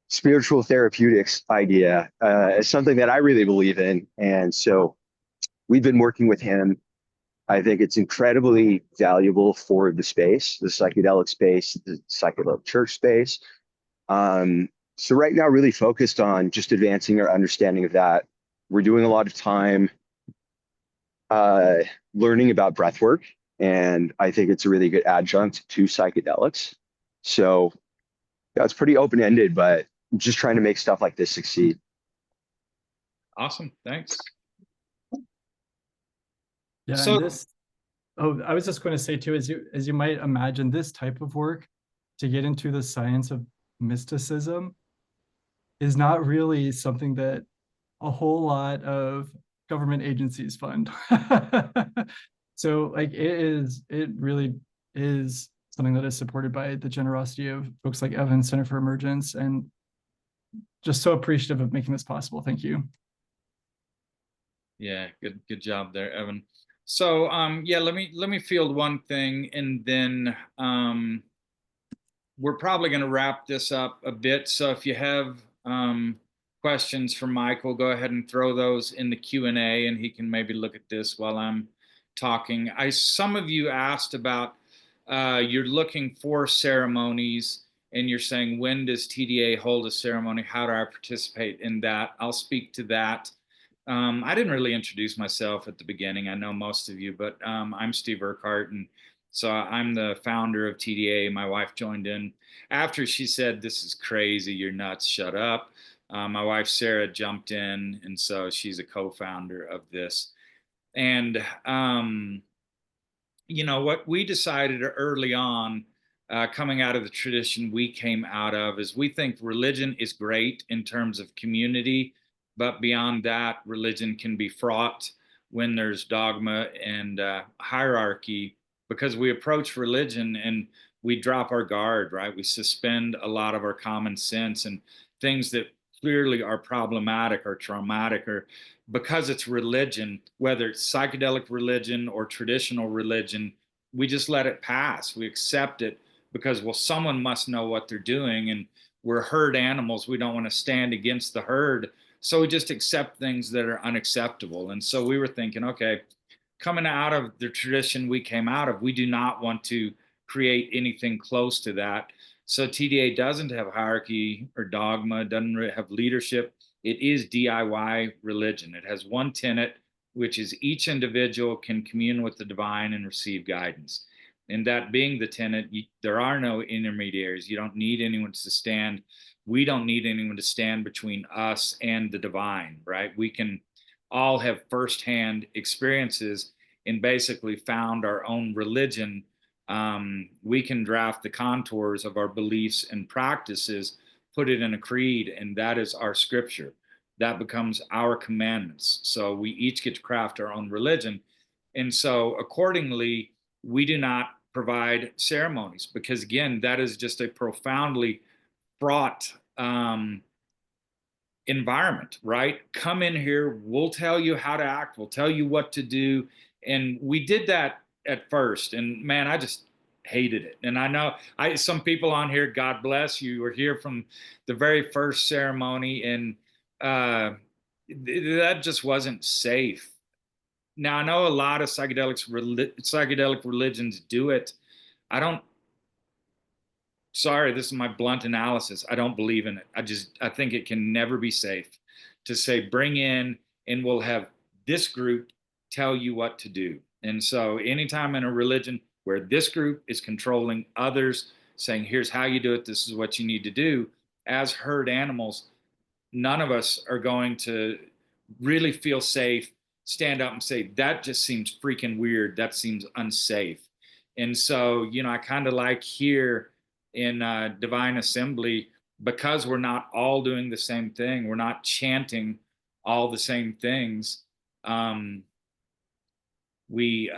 spiritual therapeutics idea is something that I really believe in. And so we've been working with him. I think it's incredibly valuable for the space, the psychedelic space, the psychedelic church space. So right now, really focused on just advancing our understanding of that. We're doing a lot of time learning about breath work, and I think it's a really good adjunct to psychedelics. So it's pretty open-ended, but just trying to make stuff like this succeed. Awesome. Thanks. Yeah, So and this, oh, I was just going to say too, as you might imagine, this type of work to get into the science of mysticism is not really something that a whole lot of government agencies fund. So like it really is something that is supported by the generosity of folks like Evan Center for Emergence, and just so appreciative of making this possible. Thank you. yeah, good job there, Evan. So yeah, let me field one thing, and then we're probably going to wrap this up a bit. So if you have questions for Michael, go ahead and throw those in the Q&A, and he can maybe look at this while I'm talking. Some of you asked about you're looking for ceremonies, and you're saying, when does TDA hold a ceremony? How do I participate in that? I'll speak to that. I didn't really introduce myself at the beginning. I know most of you, but I'm Steve Urquhart, and so I'm the founder of TDA. My wife joined in after she said, "This is crazy, you're nuts, shut up." My wife Sarah jumped in, and so she's a co-founder of this. And you know, what we decided early on, coming out of the tradition we came out of, is we think religion is great in terms of community, but beyond that, religion can be fraught when there's dogma and hierarchy, because we approach religion and we drop our guard, right? We suspend a lot of our common sense, and things that clearly are problematic or traumatic, or because it's religion, whether it's psychedelic religion or traditional religion, we just let it pass. We accept it because, well, someone must know what they're doing, and we're herd animals. We don't want to stand against the herd. So we just accept things that are unacceptable. And so we were thinking, okay, coming out of the tradition we came out of, we do not want to create anything close to that. So TDA doesn't have hierarchy or dogma, doesn't have leadership. It is DIY religion. It has one tenet, which is each individual can commune with the divine and receive guidance. And that being the tenet, there are no intermediaries. You don't need anyone to stand. We don't need anyone to stand between us and the divine, right? We can all have firsthand experiences and basically found our own religion. We can draft the contours of our beliefs and practices, put it in a creed, and that is our scripture. That becomes our commandments. So we each get to craft our own religion. And so accordingly, we do not provide ceremonies, because again, that is just a profoundly fraught environment, right? Come in here, we'll tell you how to act, we'll tell you what to do. And we did that at first, and man, I just hated it. And I know some people on here, God bless you, were here from the very first ceremony, and that just wasn't safe. Now, I know a lot of psychedelic religions do it. I don't, sorry, this is my blunt analysis. I don't believe in it. I think it can never be safe to say, bring in and we'll have this group tell you what to do. And so anytime in a religion where this group is controlling others, saying, here's how you do it, this is what you need to do, as herd animals, none of us are going to really feel safe, stand up and say, that just seems freaking weird, that seems unsafe. And so, you know, I kind of like here in Divine Assembly, because we're not all doing the same thing, we're not chanting all the same things. We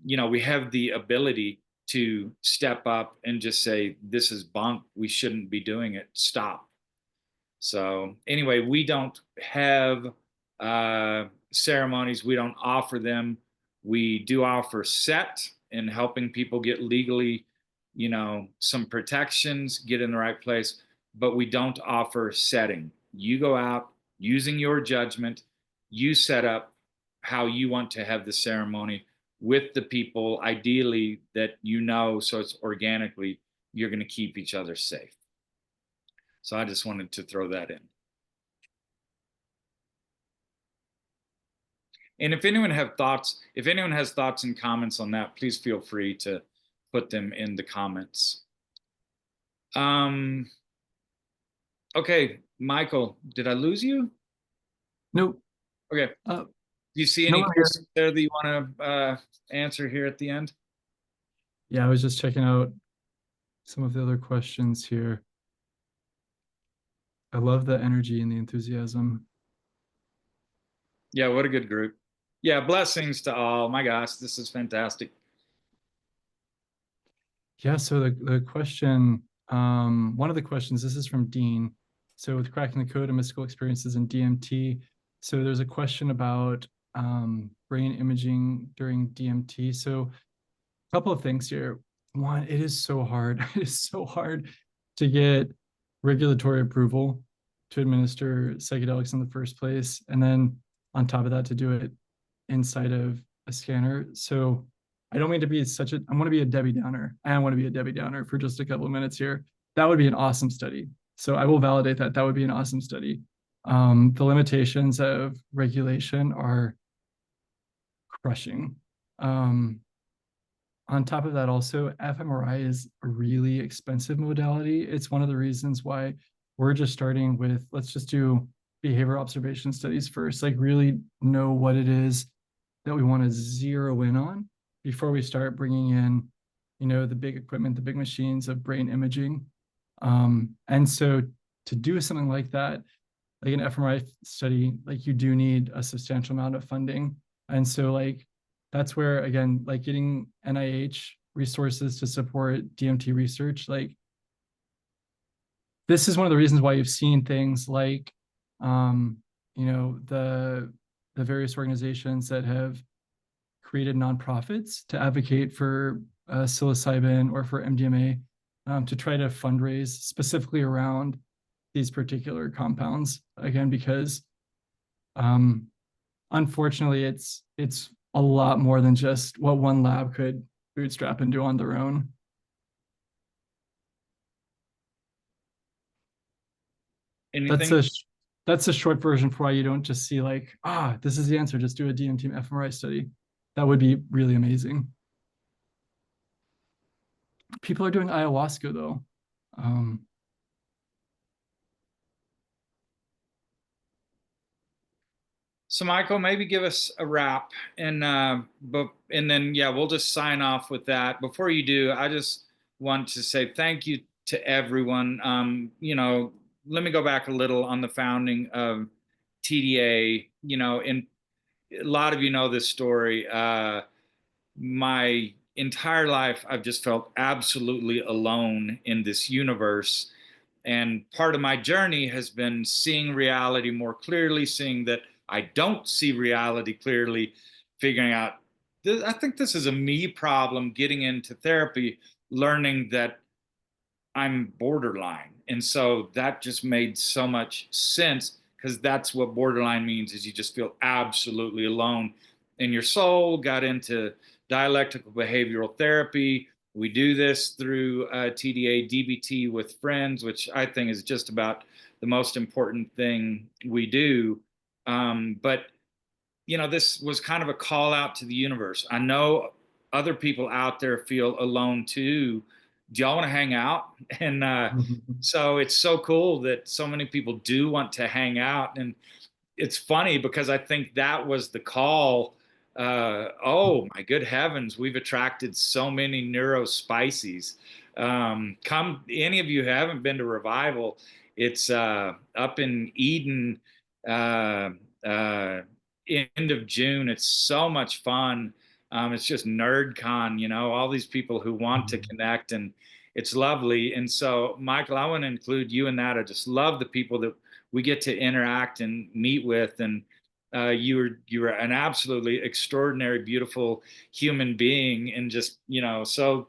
you know, we have the ability to step up and just say, this is bunk, we shouldn't be doing it, stop. So anyway, we don't have ceremonies, we don't offer them. We do offer set and helping people get legally, you know, some protections, get in the right place, but we don't offer setting. You go out using your judgment, you set up how you want to have the ceremony with the people, ideally, that you know, so it's organically, you're going to keep each other safe. So I just wanted to throw that in. And if anyone has thoughts and comments on that, please feel free to put them in the comments. Um, okay, Michael, did I lose you? Nope. Okay. Uh, Do you see no, any I'm here. questions there that you want to answer here at the end? Yeah, I was just checking out some of the other questions here. I love the energy and the enthusiasm. Yeah, what a good group. Yeah, blessings to all. My gosh, this is fantastic. Yeah, so the question, one of the questions, this is from Dean. So with cracking the code of mystical experiences in DMT, so there's a question about brain imaging during DMT. So a couple of things here. One, it is so hard. It is so hard to get regulatory approval to administer psychedelics in the first place. And then on top of that, to do it inside of a scanner. So I don't mean to be such a, I want to be a Debbie Downer. I want to be a Debbie Downer for just a couple of minutes here. That would be an awesome study. So I will validate that. That would be an awesome study. The limitations of regulation are crushing. On top of that, also, fMRI is a really expensive modality. It's one of the reasons why we're just starting with, let's just do behavior observation studies first, like really know what it is that we want to zero in on before we start bringing in, the big equipment, the big machines of brain imaging. And so to do something like that, like an fMRI study, like you do need a substantial amount of funding. And so like, that's where, again, like getting NIH resources to support DMT research, like this is one of the reasons why you've seen things like, the various organizations that have created nonprofits to advocate for psilocybin or for MDMA to try to fundraise specifically around these particular compounds. Again, because unfortunately, it's a lot more than just what one lab could bootstrap and do on their own. Anything? That's a short version for why you don't just see like, this is the answer, just do a DMT fMRI study. That would be really amazing. People are doing ayahuasca though. So Michael, maybe give us a wrap and then yeah, we'll just sign off with that. Before you do, I just want to say thank you to everyone. Let me go back a little on the founding of TDA. And a lot of you know this story. My entire life, I've just felt absolutely alone in this universe. And part of my journey has been seeing reality more clearly, seeing that I don't see reality clearly, figuring out, I think this is a me problem, getting into therapy, learning that I'm borderline. And so that just made so much sense because that's what borderline means is you just feel absolutely alone. And your soul got into dialectical behavioral therapy. We do this through TDA, DBT with friends, which I think is just about the most important thing we do. But this was kind of a call out to the universe. I know other people out there feel alone too. Do y'all want to hang out? And so it's so cool that so many people do want to hang out. And it's funny because I think that was the call. Oh my good heavens, we've attracted so many neurospices. Come, any of you who haven't been to Revival, it's up in Eden, uh, end of June. It's so much fun. It's just nerd con, all these people who want to connect, and it's lovely. And so, Michael, I want to include you in that. I just love the people that we get to interact and meet with. And you were an absolutely extraordinary, beautiful human being, and just so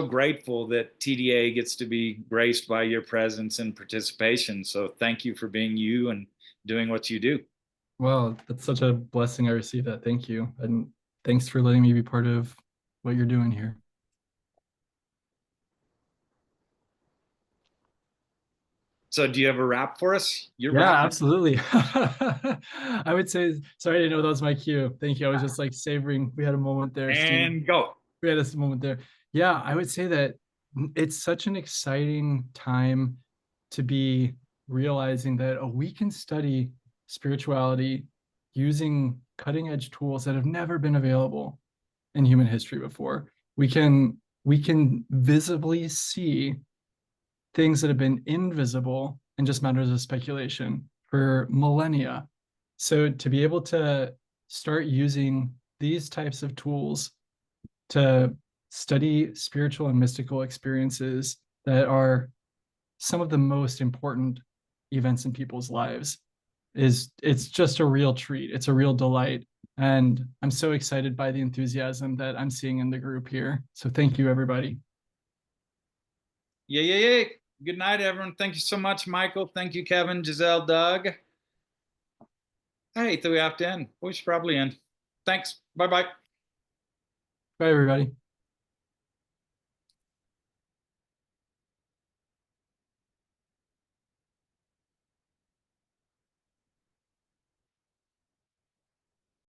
grateful that TDA gets to be graced by your presence and participation. So thank you for being you and doing what you do. Well, that's such a blessing. I received that. Thank you. And thanks for letting me be part of what you're doing here. So do you have a wrap for us? Yeah, absolutely. I would say, sorry, I didn't know that was my cue. Thank you. I was just like savoring. We had a moment there, Steve. And go. We had this moment there. Yeah, I would say that it's such an exciting time to be realizing that we can study spirituality using cutting edge tools that have never been available in human history before. We can visibly see things that have been invisible and just matters of speculation for millennia. So to be able to start using these types of tools to study spiritual and mystical experiences that are some of the most important events in people's lives it's just a real treat. It's a real delight. And I'm so excited by the enthusiasm that I'm seeing in the group here. So thank you, everybody. Yeah. Good night, everyone. Thank you so much, Michael. Thank you, Kevin, Giselle, Doug. Hey, we have to end. We should probably end. Thanks. Bye-bye. Bye, everybody.